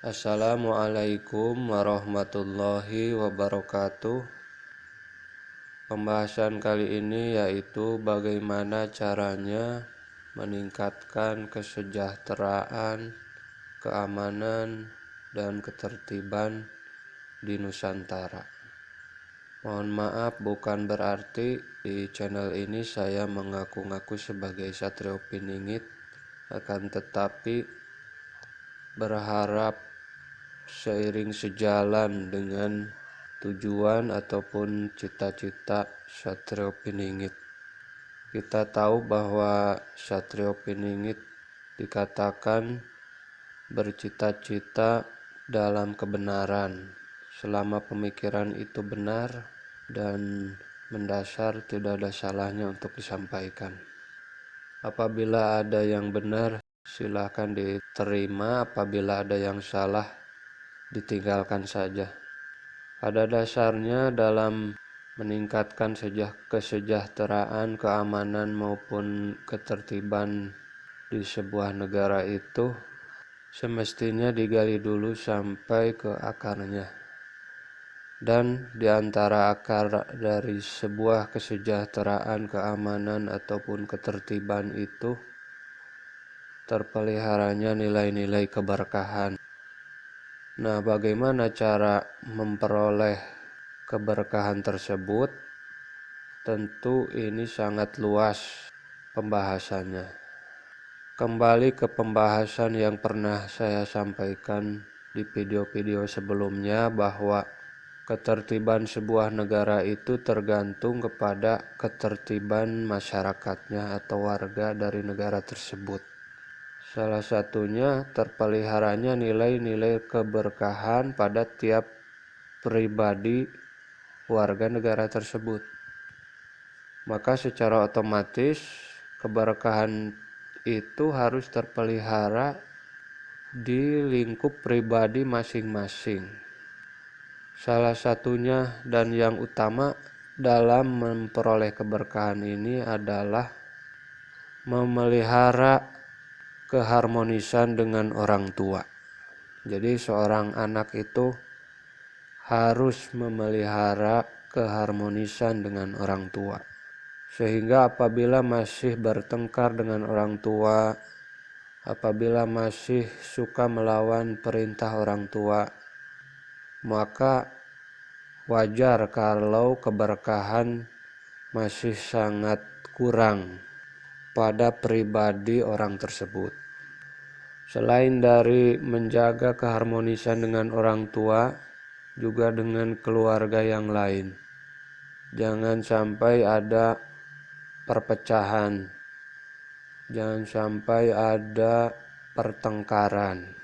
Assalamualaikum warahmatullahi wabarakatuh. Pembahasan kali ini yaitu bagaimana caranya meningkatkan kesejahteraan, keamanan, dan ketertiban di Nusantara. Mohon maaf, bukan berarti di channel ini saya mengaku-ngaku sebagai Satrio Piningit, akan tetapi berharap seiring sejalan dengan tujuan ataupun cita-cita Satrio Piningit. Kita tahu bahwa Satrio Piningit dikatakan bercita-cita dalam kebenaran. Selama pemikiran itu benar dan mendasar, tidak ada salahnya untuk disampaikan. Apabila ada yang benar, silakan diterima. Apabila ada yang salah, ditinggalkan saja. Pada dasarnya dalam meningkatkan kesejahteraan, keamanan maupun ketertiban di sebuah negara itu semestinya digali dulu sampai ke akarnya. Dan di antara akar dari sebuah kesejahteraan, keamanan ataupun ketertiban itu terpeliharanya nilai-nilai keberkahan. Nah, bagaimana cara memperoleh keberkahan tersebut? Tentu ini sangat luas pembahasannya. Kembali ke pembahasan yang pernah saya sampaikan di video-video sebelumnya, bahwa ketertiban sebuah negara itu tergantung kepada ketertiban masyarakatnya atau warga dari negara tersebut. Salah satunya terpeliharanya nilai-nilai keberkahan pada tiap pribadi warga negara tersebut. Maka secara otomatis keberkahan itu harus terpelihara di lingkup pribadi masing-masing. Salah satunya dan yang utama dalam memperoleh keberkahan ini adalah memelihara keharmonisan dengan orang tua. Jadi seorang anak itu harus memelihara keharmonisan dengan orang tua. Sehingga apabila masih bertengkar dengan orang tua, apabila masih suka melawan perintah orang tua, maka wajar kalau keberkahan masih sangat kurang pada pribadi orang tersebut. Selain dari menjaga keharmonisan dengan orang tua, juga dengan keluarga yang lain. Jangan sampai ada perpecahan, jangan sampai ada pertengkaran.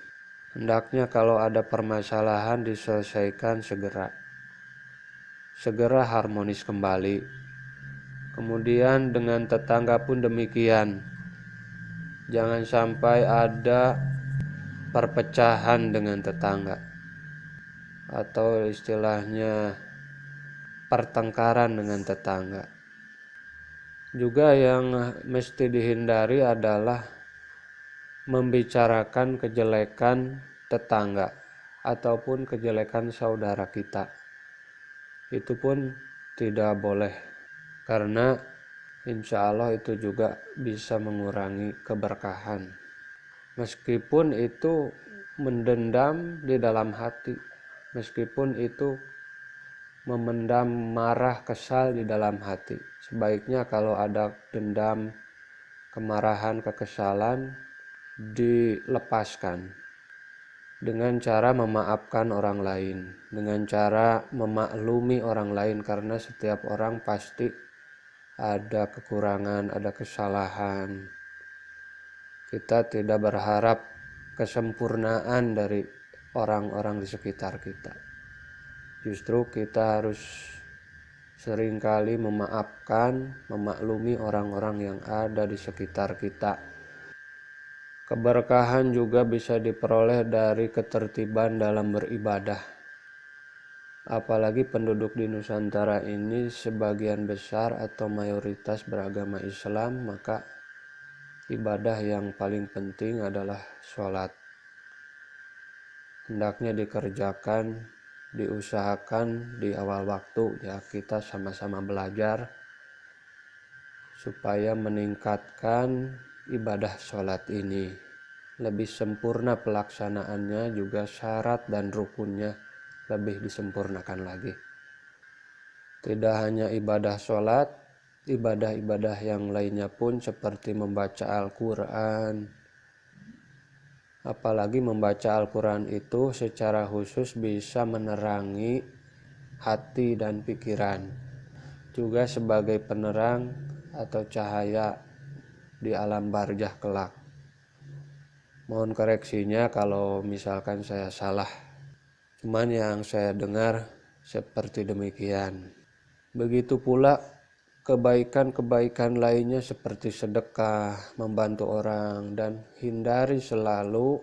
Hendaknya kalau ada permasalahan diselesaikan segera harmonis kembali. Kemudian dengan tetangga pun demikian. Jangan sampai ada perpecahan dengan tetangga, atau istilahnya pertengkaran dengan tetangga. Juga yang mesti dihindari adalah membicarakan kejelekan tetangga ataupun kejelekan saudara kita. Itu pun tidak boleh, karena insya Allah itu juga bisa mengurangi keberkahan. Meskipun itu mendendam di dalam hati, meskipun itu memendam marah, kesal di dalam hati, sebaiknya kalau ada dendam, kemarahan, kekesalan, dilepaskan dengan cara memaafkan orang lain, dengan cara memaklumi orang lain, karena setiap orang pasti ada kekurangan, ada kesalahan. Kita tidak berharap kesempurnaan dari orang-orang di sekitar kita. Justru kita harus seringkali memaafkan, memaklumi orang-orang yang ada di sekitar kita. Keberkahan juga bisa diperoleh dari ketertiban dalam beribadah. Apalagi penduduk di Nusantara ini sebagian besar atau mayoritas beragama Islam, maka ibadah yang paling penting adalah sholat. hendaknya dikerjakan, diusahakan di awal waktu ya, kita sama-sama belajar supaya meningkatkan ibadah sholat ini lebih sempurna pelaksanaannya, juga syarat dan rukunnya lebih disempurnakan lagi. Tidak hanya ibadah sholat, ibadah-ibadah yang lainnya pun seperti membaca Al-Quran. Apalagi membaca Al-Quran itu secara khusus bisa menerangi hati dan pikiran, juga sebagai penerang atau cahaya di alam barzah kelak. Mohon koreksinya kalau misalkan saya salah. Cuman yang saya dengar seperti demikian. Begitu pula kebaikan-kebaikan lainnya seperti sedekah, membantu orang, dan hindari selalu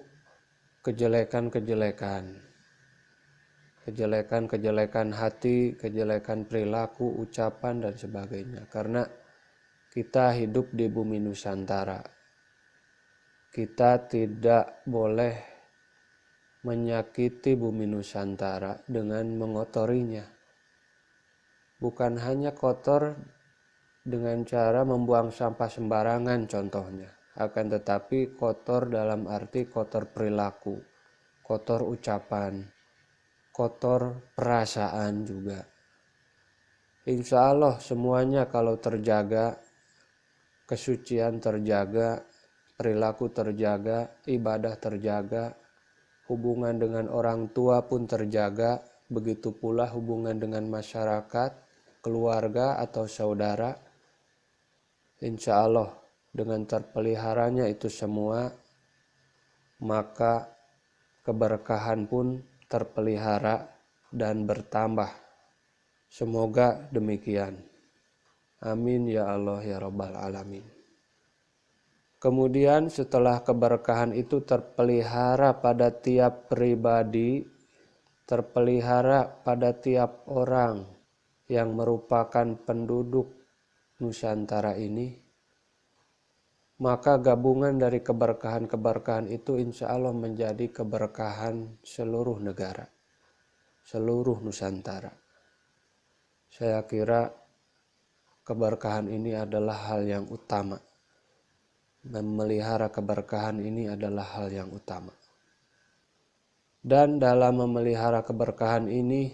kejelekan-kejelekan. Kejelekan-kejelekan hati, kejelekan perilaku, ucapan, dan sebagainya. Karena kita hidup di bumi Nusantara. Kita tidak boleh menyakiti bumi Nusantara dengan mengotorinya. Bukan hanya kotor dengan cara membuang sampah sembarangan contohnya, akan tetapi kotor dalam arti kotor perilaku, kotor ucapan, kotor perasaan juga. Insya Allah semuanya kalau terjaga, kesucian terjaga, perilaku terjaga, ibadah terjaga, hubungan dengan orang tua pun terjaga, begitu pula hubungan dengan masyarakat, keluarga atau saudara. Insya Allah dengan terpeliharanya itu semua, maka keberkahan pun terpelihara dan bertambah. Semoga demikian. Amin ya Allah ya Rabbal Alamin. Kemudian setelah keberkahan itu terpelihara pada tiap pribadi, terpelihara pada tiap orang yang merupakan penduduk Nusantara ini, maka gabungan dari keberkahan-keberkahan itu insya Allah menjadi keberkahan seluruh negara, seluruh Nusantara. Saya kira keberkahan ini adalah hal yang utama. Memelihara keberkahan ini adalah hal yang utama. Dan dalam memelihara keberkahan ini,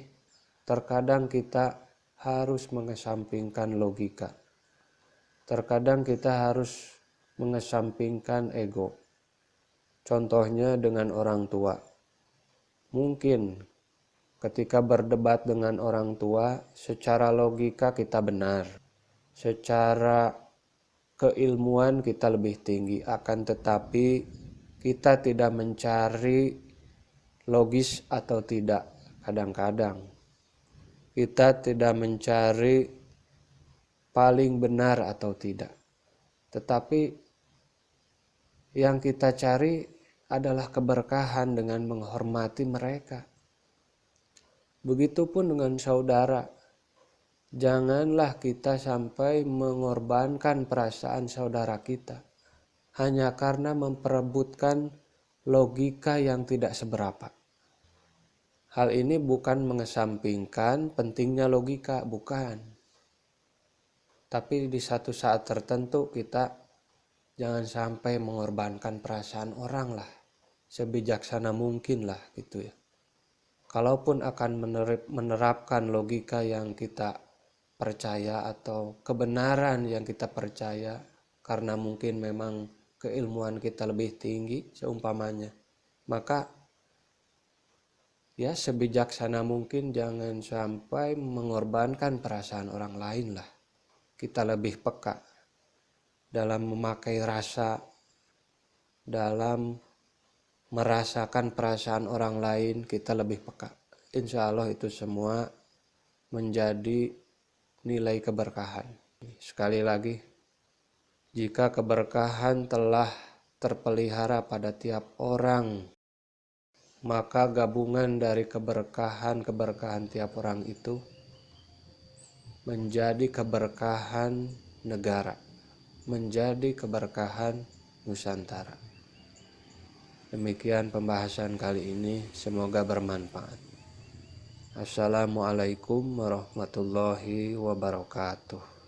terkadang kita harus mengesampingkan logika. Terkadang kita harus mengesampingkan ego. Contohnya dengan orang tua. Mungkin ketika berdebat dengan orang tua, secara logika kita benar. Secara keilmuan kita lebih tinggi. Akan tetapi kita tidak mencari logis atau tidak. Kadang-kadang kita tidak mencari paling benar atau tidak. Tetapi yang kita cari adalah keberkahan dengan menghormati mereka. Begitupun dengan saudara. Janganlah kita sampai mengorbankan perasaan saudara kita hanya karena memperebutkan logika yang tidak seberapa. Hal ini bukan mengesampingkan pentingnya logika, bukan. Tapi di satu saat tertentu kita jangan sampai mengorbankan perasaan orang lah. Sebijaksana mungkin lah gitu ya. Kalaupun akan menerapkan logika yang kita percaya atau kebenaran yang kita percaya karena mungkin memang keilmuan kita lebih tinggi seumpamanya, maka ya sebijaksana mungkin jangan sampai mengorbankan perasaan orang lain lah. Kita lebih peka dalam memakai rasa, dalam merasakan perasaan orang lain, kita lebih peka. Insya Allah itu semua menjadi nilai keberkahan. Sekali lagi, jika keberkahan telah terpelihara pada tiap orang, maka gabungan dari keberkahan-keberkahan tiap orang itu menjadi keberkahan negara, menjadi keberkahan Nusantara. Demikian pembahasan kali ini, semoga bermanfaat. Assalamualaikum warahmatullahi wabarakatuh.